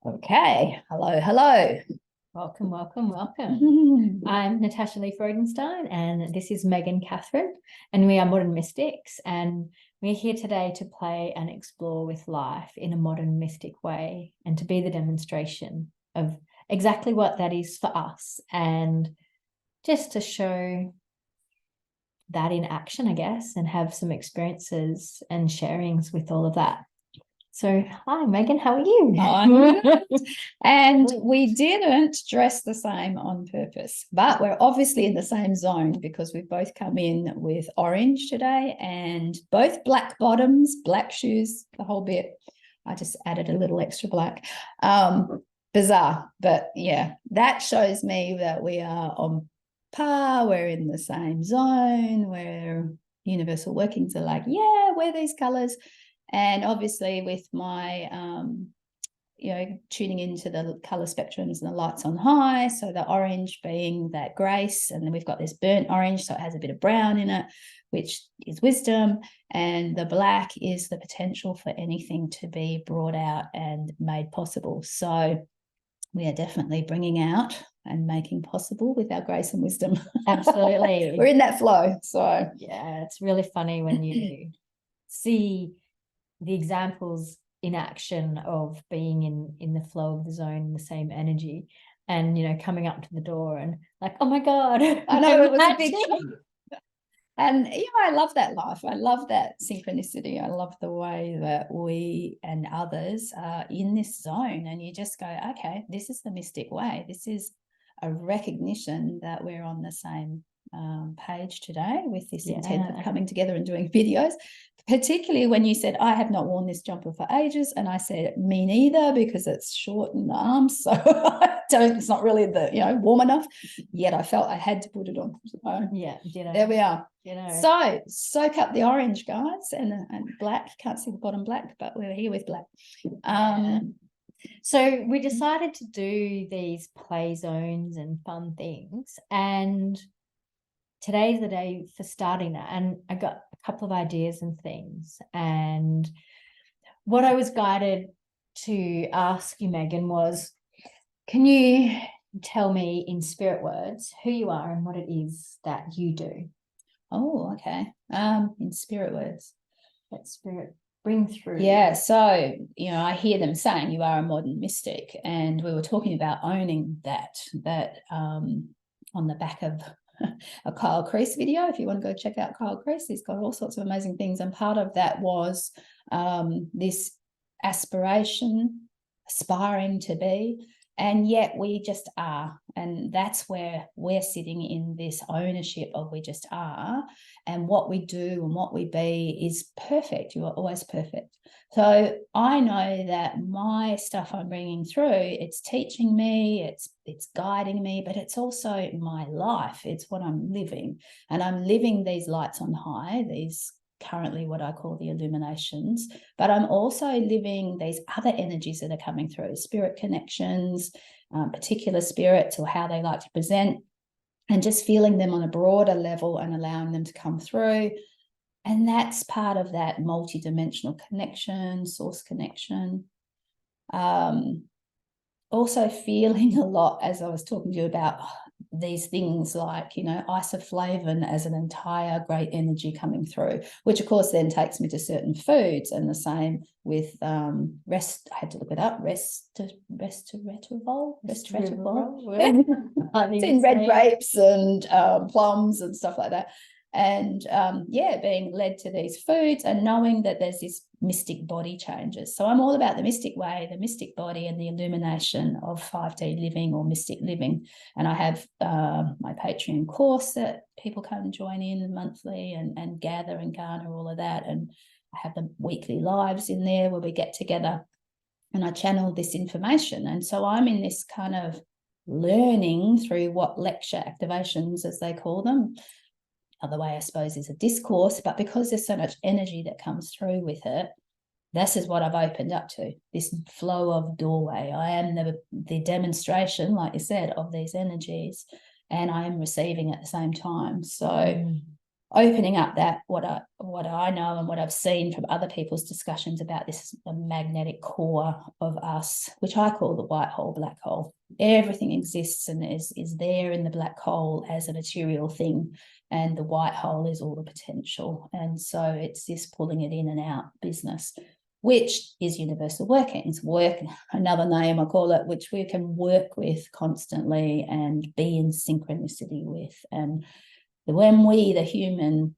Okay, hello. Welcome, welcome, welcome. I'm Natasha Lee Freudenstein, and this is Megan Catherin, and we are Modern Mystics, and we're here today to play and explore with life in a modern mystic way, and to be the demonstration of exactly what that is for us, and just to show that in action, I guess, and have some experiences and sharings with all of that. So, hi, Megan, how are you? And we didn't dress the same on purpose, but we're obviously in the same zone because we've both come in with orange today and both black bottoms, black shoes, the whole bit. I just added a little extra black. Bizarre, but yeah, that shows me that we are on par. We're in the same zone where universal workings are like, yeah, wear these colors. And obviously with my, tuning into the color spectrums and the lights on high. So the orange being that grace, and then we've got this burnt orange, so it has a bit of brown in it, which is wisdom. And the black is the potential for anything to be brought out and made possible. So we are definitely bringing out and making possible with our grace and wisdom. Absolutely. We're in that flow. So yeah, it's really funny when you see the examples in action of being in the flow of the zone, the same energy, and coming up to the door and like, oh my God, I know it was a big and I love that life. I love that synchronicity. I love the way that we and others are in this zone, and you just go, okay, this is the mystic way. This is a recognition that we're on the same page today with this intent of coming together and doing videos, particularly when you said, I have not worn this jumper for ages. And I said, me neither, because it's short in the arms. So it's not really warm enough. Yet I felt I had to put it on. So, yeah. There we are. So soak up the orange, guys, and black. Can't see the bottom black, but we're here with black. So we decided to do these play zones and fun things, and today's the day for starting that. And I got a couple of ideas and things. And what I was guided to ask you, Megan, was, can you tell me in spirit words who you are and what it is that you do? Oh, okay. In spirit words. That spirit bring through. Yeah, so I hear them saying you are a modern mystic, and we were talking about owning that on the back of a Kyle Kreese video. If you want to go check out Kyle Kreese, he's got all sorts of amazing things, and part of that was this aspiration, aspiring to be, and yet we just are. And that's where we're sitting in this ownership of we just are, and what we do and what we be is perfect. You are always perfect. So I know that my stuff I'm bringing through, it's teaching me, it's guiding me, but it's also my life. It's what I'm living, and I'm living these lights on high, these currently what I call the illuminations, but I'm also living these other energies that are coming through, spirit connections, particular spirits or how they like to present, and just feeling them on a broader level and allowing them to come through. And that's part of that multidimensional connection, source connection. Also feeling a lot, as I was talking to you about, these things like, isoflavin as an entire great energy coming through, which of course then takes me to certain foods, and the same with rest. I had to look it up. Resveratrol. It's in red grapes and plums and stuff like that. And being led to these foods and knowing that there's this mystic body changes. So I'm all about the mystic way, the mystic body, and the illumination of 5D living or mystic living. And I have my Patreon course that people come and join in monthly and gather and garner all of that. And I have the weekly lives in there where we get together and I channel this information. And so I'm in this kind of learning through what lecture activations, as they call them. Other way, I suppose, is a discourse, but because there's so much energy that comes through with it, this is what I've opened up to, this flow of doorway. I am the demonstration, like you said, of these energies, and I am receiving at the same time. So opening up that what I know and what I've seen from other people's discussions about this, the magnetic core of us, which I call the white hole, black hole. Everything exists and is there in the black hole as a material thing, and the white hole is all the potential. And so it's this pulling it in and out business, which is universal workings, another name I call it, which we can work with constantly and be in synchronicity with. And when we, the human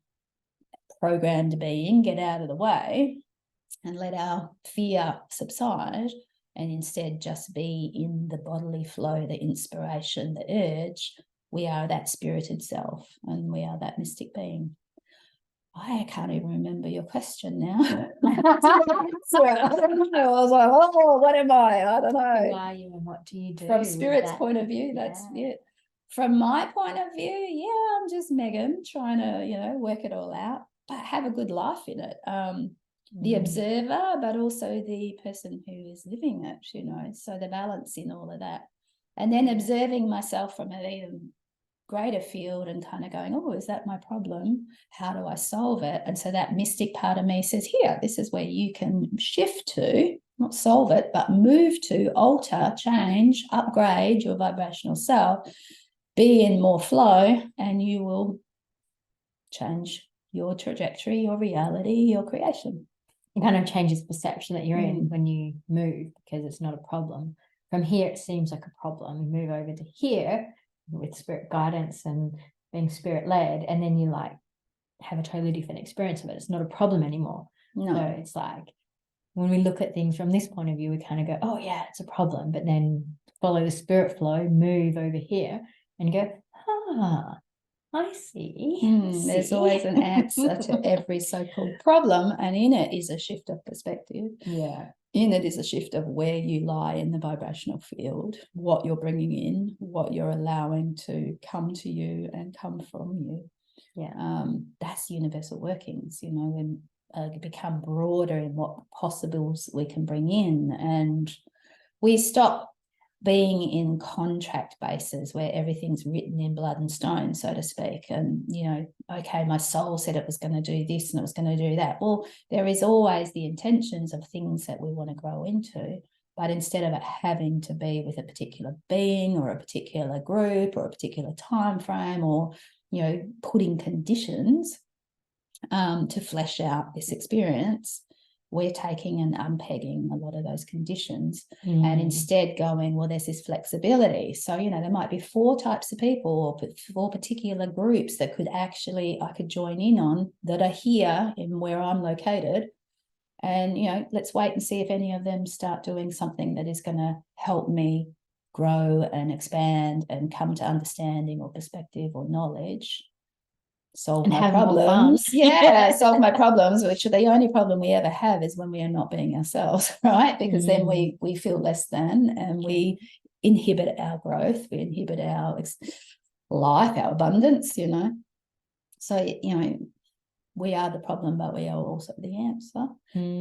programmed being, get out of the way and let our fear subside and instead just be in the bodily flow, the inspiration, the urge, we are that spirited self and we are that mystic being. I can't even remember your question now. I was like, oh, what am I? I don't know. Who are you and what do you do? From Spirit's point of view, that's it. From my point of view, yeah, I'm just Megan trying to, work it all out, but have a good life in it. The observer, but also the person who is living it, so the balance in all of that. And then observing myself from an even greater field and kind of going, oh, is that my problem? How do I solve it? And so that mystic part of me says, here, this is where you can shift to, not solve it, but move to, alter, change, upgrade your vibrational self, be in more flow, and you will change your trajectory, your reality, your creation. It kind of changes perception that you're in when you move, because it's not a problem. From here, it seems like a problem. You move over to here with spirit guidance and being spirit led, and then you have a totally different experience of it. It's not a problem anymore. No. So it's like when we look at things from this point of view, we kind of go, oh yeah, it's a problem, but then follow the spirit flow, move over here and go, I see. There's always an answer to every so-called problem, and in it is a shift of perspective. Yeah. In it is a shift of where you lie in the vibrational field, what you're bringing in, what you're allowing to come to you and come from you. Yeah. That's universal workings, when become broader in what possibles we can bring in, and we stop being in contract bases where everything's written in blood and stone, so to speak. And, okay, my soul said it was going to do this and it was going to do that. Well, there is always the intentions of things that we want to grow into, but instead of it having to be with a particular being or a particular group or a particular time frame or, putting conditions to flesh out this experience, we're taking and unpegging a lot of those conditions and instead going, well, there's this flexibility. So, there might be 4 types of people or 4 particular groups that I could join in on that are here in where I'm located. And, let's wait and see if any of them start doing something that is going to help me grow and expand and come to understanding or perspective or knowledge. Solve my problems. Yeah, solve my problems, which the only problem we ever have is when we are not being ourselves, right? Because then we feel less than, and we inhibit our growth, we inhibit our life, our abundance, So, we are the problem, but we are also the answer,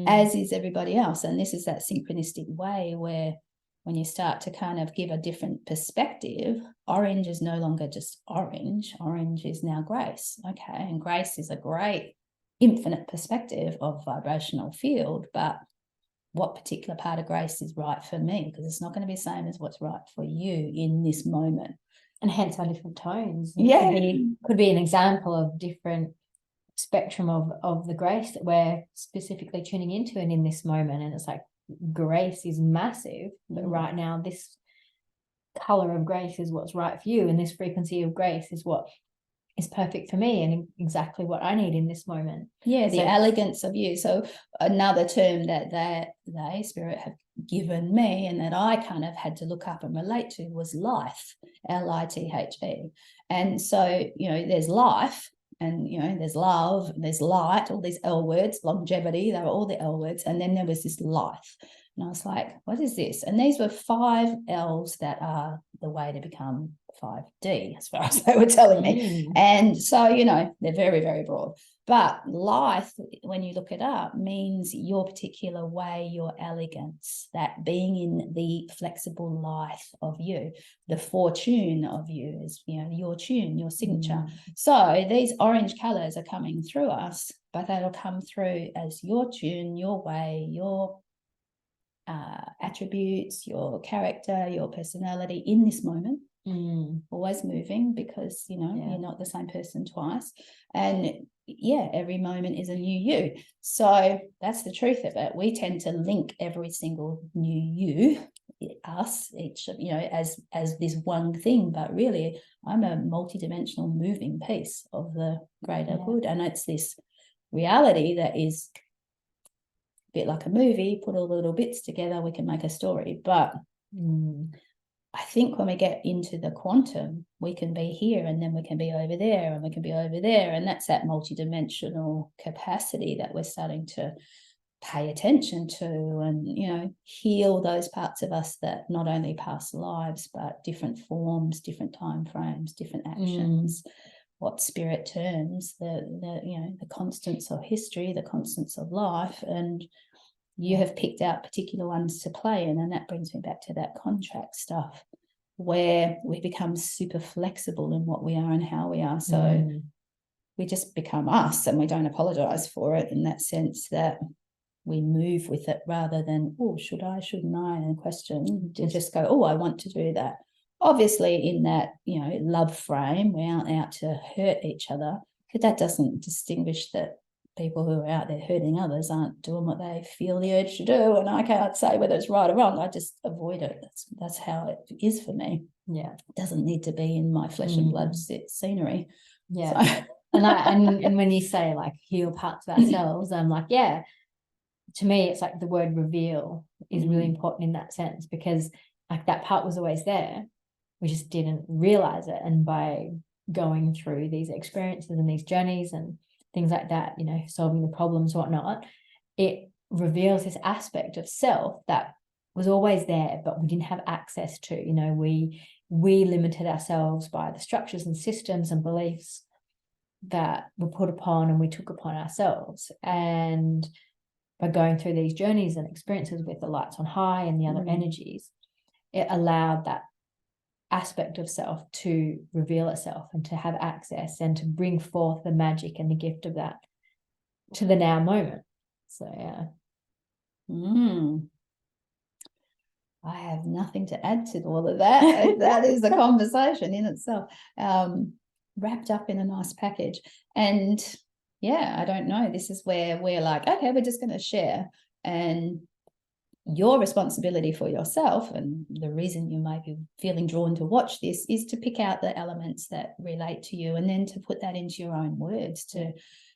as is everybody else. And this is that synchronistic way where when you start to kind of give a different perspective, orange is no longer just orange. Orange is now grace. Okay. And grace is a great infinite perspective of vibrational field, but what particular part of grace is right for me? Because it's not going to be the same as what's right for you in this moment. And hence our different tones. Yeah. Could be an example of different spectrum of the grace that we're specifically tuning into and in this moment. And it's like, grace is massive, but right now this color of grace is what's right for you, and this frequency of grace is what is perfect for me and exactly what I need in this moment. Yeah, the elegance of you. So another term that they spirit have given me and that I kind of had to look up and relate to was life, L-I-T-H-E. And so, there's life, and there's love, there's light, all these L words, longevity, they were all the L words. And then there was this life, and I was like, what is this? And these were 5 L's that are the way to become 5D, as far as they were telling me. And so, you know, they're very, very broad. But life, when you look it up, means your particular way, your elegance, that being in the flexible life of you, the fortune of you is, you know, your tune, your signature. So these orange colors are coming through us, but they'll come through as your tune, your way, your attributes, your character, your personality in this moment. Always moving, because, you know, you're not the same person twice. And yeah, every moment is a new you. So that's the truth of it. We tend to link every single new you, us, each, you know, as this one thing, but really I'm a multidimensional moving piece of the greater good. And it's this reality that is a bit like a movie. Put all the little bits together, we can make a story. But I think when we get into the quantum, we can be here and then we can be over there and we can be over there. And that's that multidimensional capacity that we're starting to pay attention to, and, you know, heal those parts of us that not only past lives, but different forms, different time frames, different actions, what spirit terms, the you know, the constants of history, the constants of life. And you have picked out particular ones to play in, and that brings me back to that contract stuff, where we become super flexible in what we are and how we are. So we just become us, and we don't apologize for it, in that sense that we move with it rather than, oh, should I, shouldn't I, and question, to just go, oh, I want to do that. Obviously in that, you know, love frame, we aren't out to hurt each other, but that doesn't distinguish that people who are out there hurting others aren't doing what they feel the urge to do. And I can't say whether it's right or wrong. I just avoid it. That's how it is for me. Yeah, it doesn't need to be in my flesh and blood scenery. Yeah. So. and when you say like heal parts of ourselves, I'm like, yeah, to me it's like the word reveal is really important in that sense, because like that part was always there, we just didn't realize it. And by going through these experiences and these journeys and things like that, you know, solving the problems, whatnot, it reveals this aspect of self that was always there, but we didn't have access to. You know, we limited ourselves by the structures and systems and beliefs that were put upon and we took upon ourselves. And by going through these journeys and experiences with the lights on high and the other energies, it allowed that aspect of self to reveal itself and to have access and to bring forth the magic and the gift of that to the now moment. So yeah. I have nothing to add to all of that. That is a conversation in itself, wrapped up in a nice package. And yeah, I don't know, this is where we're like, okay, we're just going to share, and your responsibility for yourself, and the reason you might be feeling drawn to watch this, is to pick out the elements that relate to you, and then to put that into your own words, to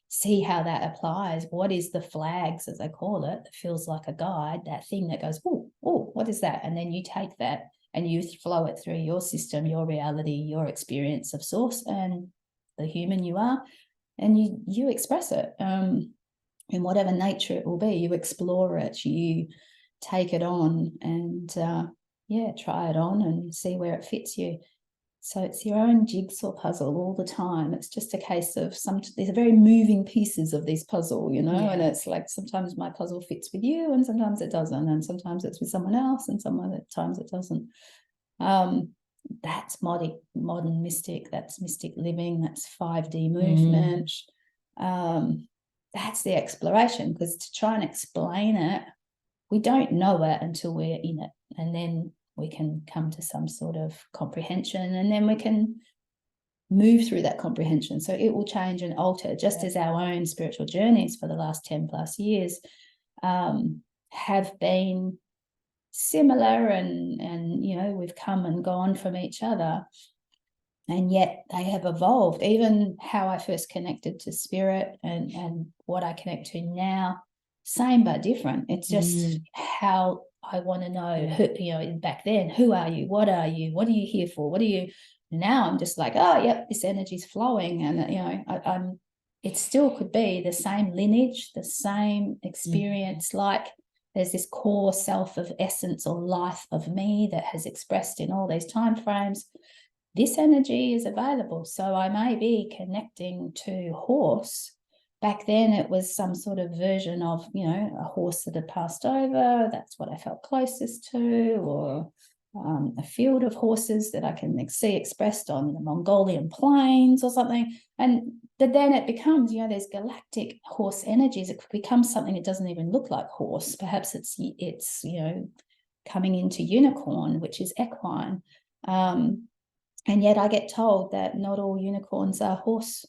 see how that applies. What is the flags, as I call it, that feels like a guide, that thing that goes, oh, what is that? And then you take that and you flow it through your system, your reality, your experience of source and the human you are, and you express it in whatever nature it will be. You explore it, you take it on, and try it on and see where it fits you. So it's your own jigsaw puzzle all the time. It's just a case of there's very moving pieces of this puzzle, you know, and it's like sometimes my puzzle fits with you and sometimes it doesn't, and sometimes it's with someone else and sometimes it doesn't. That's modern mystic, that's mystic living, that's 5D movement. That's the exploration, because to try and explain it, we don't know it until we're in it, and then we can come to some sort of comprehension, and then we can move through that comprehension. So it will change and alter, just as our own spiritual journeys for the last 10 plus years have been similar, and you know, we've come and gone from each other, and yet they have evolved. Even how I first connected to spirit and what I connect to now, same but different. It's just how I want to know, who, you know, back then, who are you? What are you? What are you here for? What are you? Now I'm just like, oh, yep, this energy's flowing. And, you know, it still could be the same lineage, the same experience. Like there's this core self of essence or life of me that has expressed in all these time frames. this energy is available. So I may be connecting to horse. Back then it was some sort of version of, a horse that had passed over. That's what I felt closest to, or a field of horses that I can see expressed on the Mongolian plains or something. And then it becomes, there's galactic horse energies. It becomes something that doesn't even look like horse. Perhaps it's coming into unicorn, which is equine. And yet I get told that not all unicorns are horse.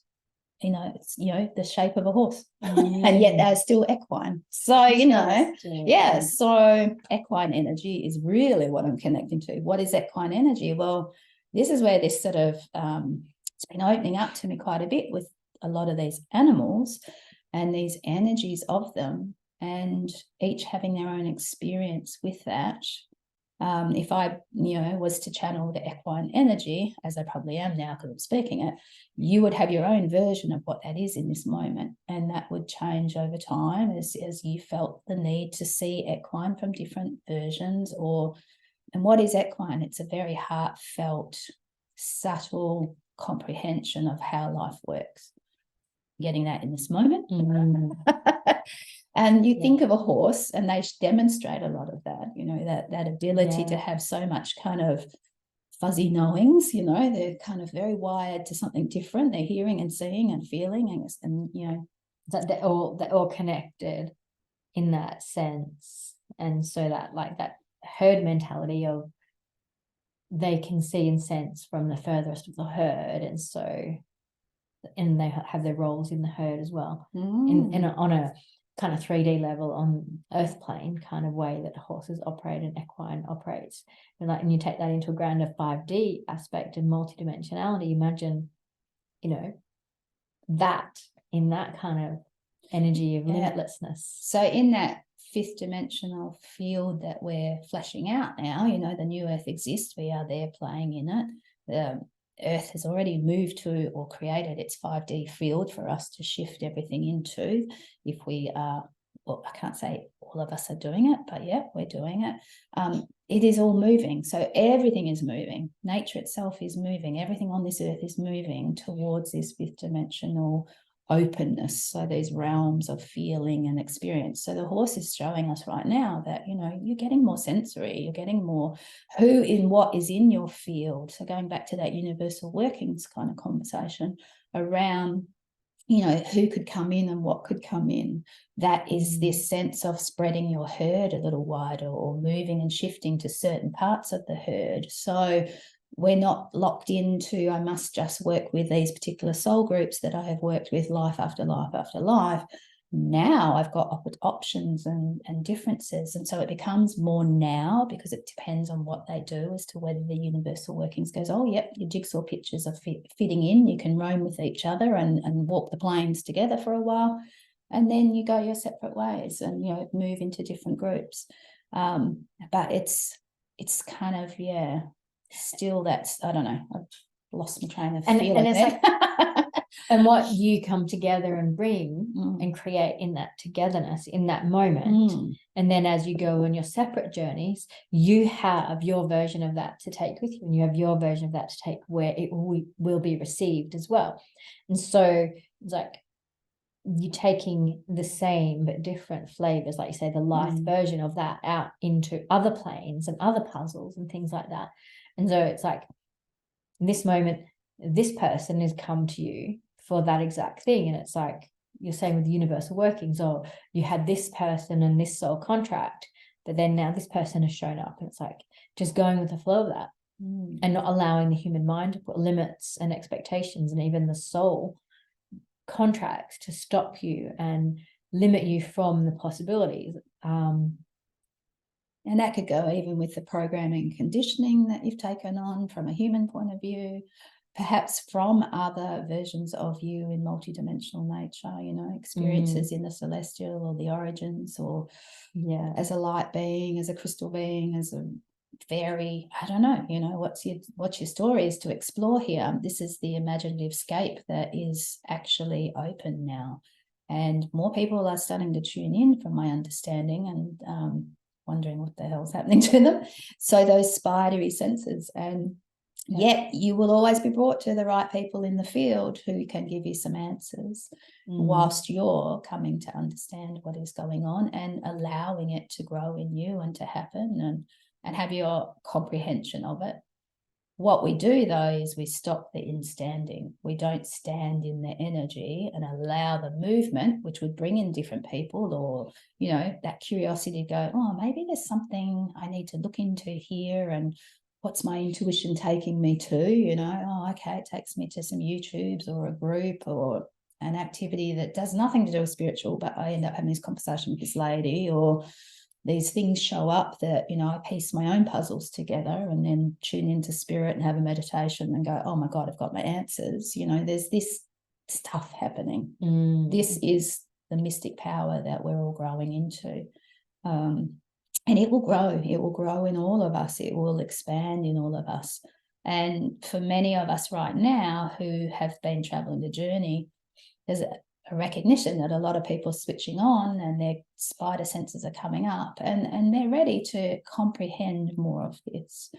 It's, the shape of a horse, and yet they're still equine. So, yeah, so equine energy is really what I'm connecting to. What is equine energy? Well, this is where this sort of, it's been opening up to me quite a bit with a lot of these animals and these energies of them, and each having their own experience with that. If I, was to channel the equine energy, as I probably am now because I'm speaking it, you would have your own version of what that is in this moment. And that would change over time as you felt the need to see equine from different versions. And what is equine? It's a very heartfelt, subtle comprehension of how life works. Getting that in this moment. And you think of a horse, and they demonstrate a lot of that, that ability to have so much kind of fuzzy knowings, they're kind of very wired to something different. They're hearing and seeing and feeling, and that they're all connected in that sense. And so that, like, that herd mentality of they can see and sense from the furthest of the herd, and they have their roles in the herd as well, on a kind of 3D level, on earth plane kind of way that horses operate and equine operates. And you take that into a grander 5D aspect and multidimensionality. Imagine, that in that kind of energy of limitlessness. So in that fifth dimensional field that we're fleshing out now, the new earth exists. We are there playing in it. The Earth has already moved to or created its 5D field for us to shift everything into. If we are, well, I can't say all of us are doing it, but yeah, we're doing it. It is all moving. So everything is moving. Nature itself is moving. Everything on this earth is moving towards this fifth dimensional openness. So these realms of feeling and experience. So the horse is showing us right now that, you're getting more sensory, you're getting more who in what is in your field. So going back to that universal workings kind of conversation around, who could come in and what could come in. That is this sense of spreading your herd a little wider, or moving and shifting to certain parts of the herd. So we're not locked into, I must just work with these particular soul groups that I have worked with life after life after life. Now I've got options and differences. And so it becomes more now, because it depends on what they do as to whether the universal workings goes, oh, yep, your jigsaw pictures are fitting in. You can roam with each other and walk the plains together for a while. And then you go your separate ways and, move into different groups. But it's kind of, still that's, I don't know, I've lost my train of feeling. And it's like, and what you come together and bring and create in that togetherness in that moment. And then as you go on your separate journeys, you have your version of that to take with you, and you have your version of that to take where it will be received as well. And so it's like you're taking the same but different flavors, like you say, the life version of that out into other planes and other puzzles and things like that. And so it's like, in this moment, this person has come to you for that exact thing. And it's like you're saying with the universal workings, or you had this person and this soul contract, but then now this person has shown up. And it's like just going with the flow of that and not allowing the human mind to put limits and expectations and even the soul contracts to stop you and limit you from the possibilities. And that could go even with the programming and conditioning that you've taken on from a human point of view, perhaps from other versions of you in multidimensional nature, experiences in the celestial or the origins, or as a light being, as a crystal being, as a fairy. I don't know, what's your story is to explore here. This is the imaginative scape that is actually open now. And more people are starting to tune in, from my understanding, and wondering what the hell's happening to them. So those spidery senses, and Yet you will always be brought to the right people in the field who can give you some answers whilst you're coming to understand what is going on and allowing it to grow in you and to happen and have your comprehension of it. What we do, though, is we stop the in-standing. We don't stand in the energy and allow the movement, which would bring in different people, or, you know, that curiosity to go, oh, maybe there's something I need to look into here, and what's my intuition taking me to, you know? Oh, okay, it takes me to some YouTubes or a group or an activity that does nothing to do with spiritual, but I end up having this conversation with this lady, or these things show up that, you know, I piece my own puzzles together and then tune into spirit and have a meditation and go, oh my God, I've got my answers. You know, there's this stuff happening. This is the mystic power that we're all growing into. And it will grow. It will grow in all of us. It will expand in all of us. And for many of us right now who have been traveling the journey, there's a recognition that a lot of people are switching on and their spider senses are coming up and they're ready to comprehend more of this.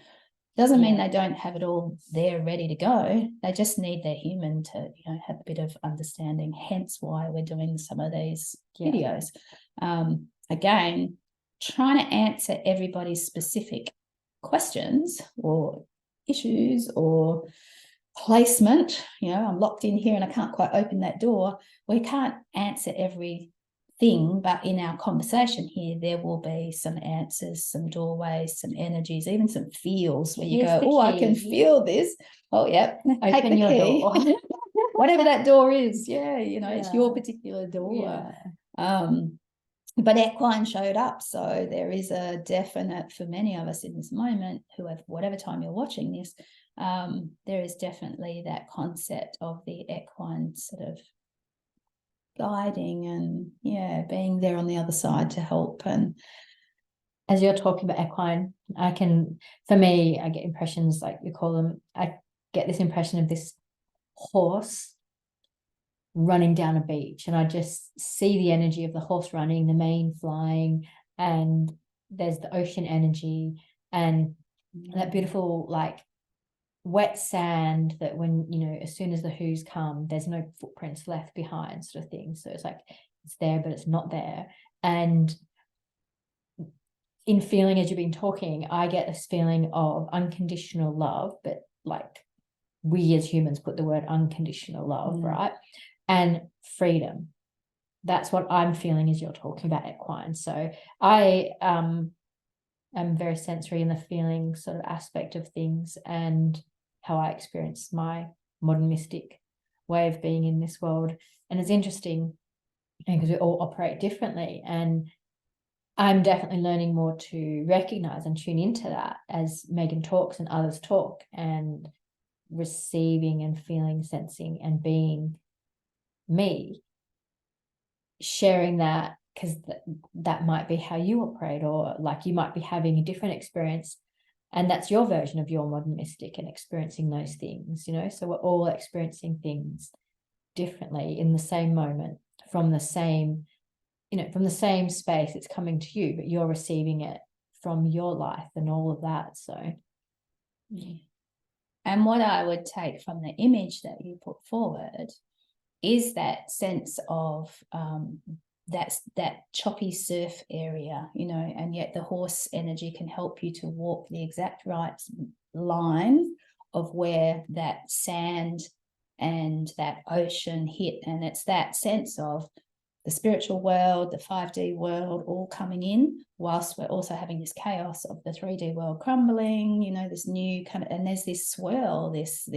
Doesn't mean they don't have it all there ready to go. They just need their human to, you know, have a bit of understanding, hence why we're doing some of these videos. Again, trying to answer everybody's specific questions or issues or placement, you know, I'm locked in here and I can't quite open that door. We can't answer everything, but in our conversation here, there will be some answers, some doorways, some energies, even some feels where you go, oh, I can feel this. Oh, yeah, open your door. Whatever that door is, you know, it's your particular door. But equine showed up, so there is a definite, for many of us in this moment, who have, whatever time you're watching this, there is definitely that concept of the equine sort of guiding and being there on the other side to help. And as you're talking about equine, I get impressions, like you call them, I get this impression of this horse running down a beach, and I just see the energy of the horse running, the mane flying, and there's the ocean energy and that beautiful, like, wet sand that when, you know, as soon as the whoos come, there's no footprints left behind, sort of thing. So it's like it's there but it's not there. And in feeling, as you've been talking, I get this feeling of unconditional love, but like we as humans put the word unconditional love, right? And freedom. That's what I'm feeling as you're talking about equine. So I am very sensory in the feeling sort of aspect of things and how I experience my modern mystic way of being in this world. And it's interesting because we all operate differently, and I'm definitely learning more to recognize and tune into that as Megan talks and others talk, and receiving and feeling, sensing and being me, sharing that, because that might be how you operate, or like you might be having a different experience and that's your version of your modern mystic and experiencing those things, you know. So we're all experiencing things differently in the same moment, from the same, you know, from the same space. It's coming to you, but you're receiving it from your life and all of that. So and what I would take from the image that you put forward is that sense of that choppy surf area, you know, and yet the horse energy can help you to walk the exact right line of where that sand and that ocean hit. And it's that sense of the spiritual world, the 5D world all coming in, whilst we're also having this chaos of the 3D world crumbling, you know, this new kind of, and there's this swirl, this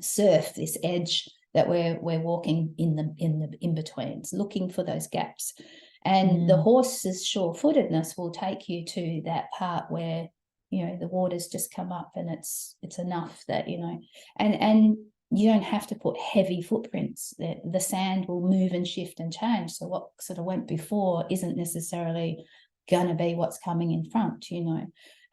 surf, this edge that we're walking in betweens, looking for those gaps. And the horse's sure-footedness will take you to that part where, you know, the water's just come up and it's enough that, you know, and you don't have to put heavy footprints. The sand will move and shift and change. So what sort of went before isn't necessarily going to be what's coming in front, you know.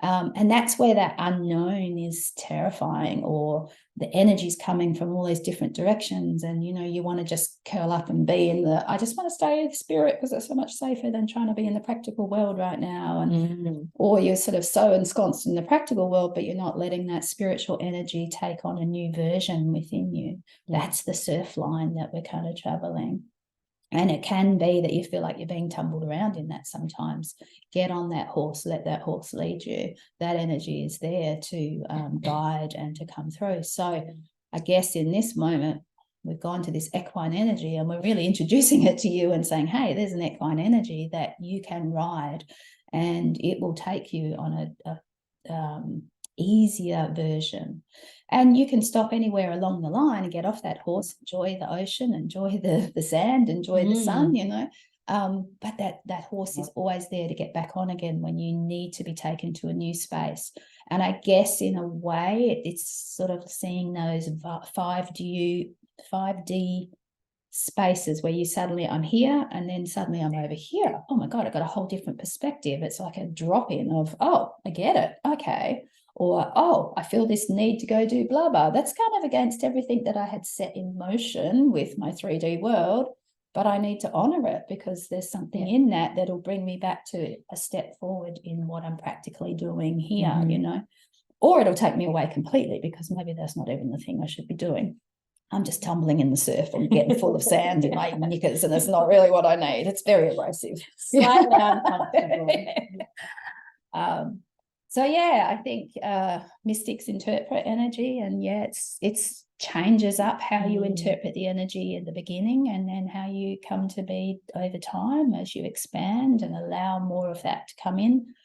And that's where that unknown is terrifying, or the energy's coming from all these different directions. And, you know, you want to just curl up and be in I just want to stay with spirit because it's so much safer than trying to be in the practical world right now. And or you're sort of so ensconced in the practical world, but you're not letting that spiritual energy take on a new version within you. That's the surf line that we're kind of traveling. And it can be that you feel like you're being tumbled around in that sometimes. Get on that horse, let that horse lead you. That energy is there to guide and to come through. So I guess in this moment, we've gone to this equine energy and we're really introducing it to you and saying, hey, there's an equine energy that you can ride, and it will take you on a easier version. And you can stop anywhere along the line and get off that horse, enjoy the ocean, enjoy the sand, enjoy the sun, you know. But that horse is always there to get back on again when you need to be taken to a new space. And I guess in a way it's sort of seeing those 5D spaces where you suddenly, I'm here and then suddenly I'm over here. Oh my God, I got a whole different perspective. It's like a drop in of, oh, I get it. Okay. Or, oh, I feel this need to go do blah, blah. That's kind of against everything that I had set in motion with my 3D world, but I need to honor it because there's something in that that'll bring me back to a step forward in what I'm practically doing here, you know, or it'll take me away completely because maybe that's not even the thing I should be doing. I'm just tumbling in the surf and getting full of sand in my knickers, and it's not really what I need. It's very abrasive. Slightly uncomfortable. So yeah, I think mystics interpret energy, and yeah, it's changes up how you interpret the energy in the beginning, and then how you come to be over time as you expand and allow more of that to come in.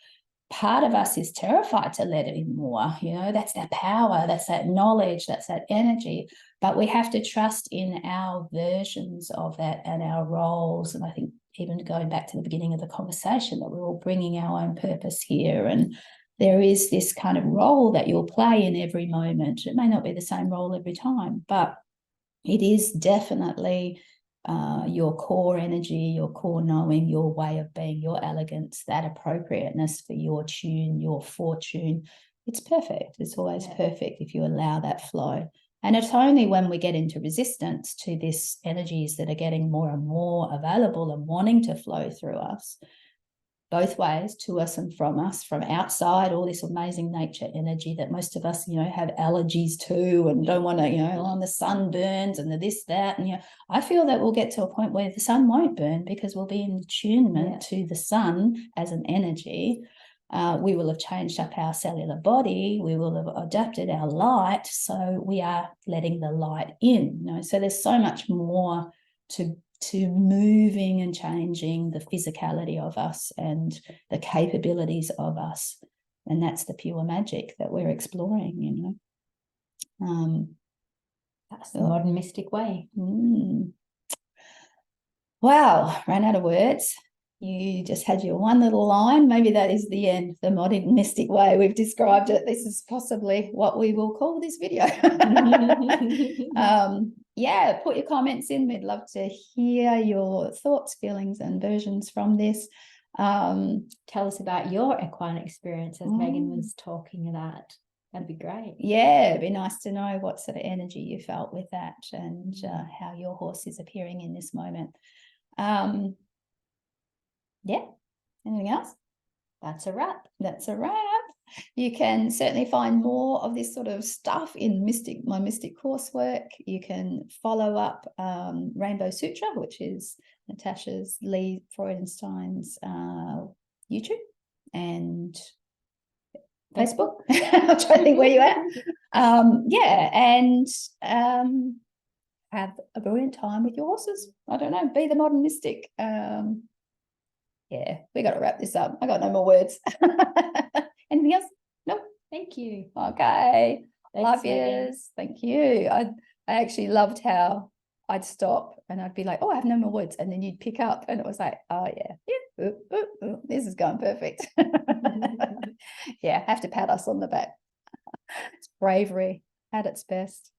Part of us is terrified to let it in more, you know, that's that power, that's that knowledge, that's that energy. But we have to trust in our versions of that and our roles. And I think even going back to the beginning of the conversation, that we're all bringing our own purpose here. And there is this kind of role that you'll play in every moment. It may not be the same role every time, but it is definitely your core energy, your core knowing, your way of being, your elegance, that appropriateness for your tune, your fortune. It's perfect. It's always perfect if you allow that flow. And it's only when we get into resistance to these energies that are getting more and more available and wanting to flow through us, both ways, to us and from us, from outside, all this amazing nature energy that most of us, you know, have allergies to and don't want to, you know, on the sun burns and the this, that. And, you know, I feel that we'll get to a point where the sun won't burn because we'll be in attunement to the sun as an energy. We will have changed up our cellular body. We will have adapted our light. So we are letting the light in, you know. So there's so much more to moving and changing the physicality of us and the capabilities of us. And that's the pure magic that we're exploring, you know. That's the modern mystic way. Wow, ran out of words. You just had your one little line. Maybe that is the end, the modern mystic way. We've described it. This is possibly what we will call this video. Yeah, put your comments in. We'd love to hear your thoughts, feelings, and versions from this. Tell us about your equine experience as Megan was talking about. That'd be great. Yeah, it'd be nice to know what sort of energy you felt with that, and how your horse is appearing in this moment. Yeah, anything else? That's a wrap. That's a wrap. You can certainly find more of this sort of stuff in my mystic coursework. You can follow up Rainbow Sutra, which is Natasha Lee Freudenstein's YouTube and Facebook. I'm trying to think where you're at. Yeah, and have a brilliant time with your horses. I don't know, be the modern mystic. Yeah, we got to wrap this up. I got no more words. Anything else? Nope. Thank you. Okay. Love Megan. yous. Thank you. I actually loved how I'd stop and I'd be like, oh, I have no more words. And then you'd pick up and it was like, oh, yeah. This is going perfect. Yeah, have to pat us on the back. It's bravery at its best.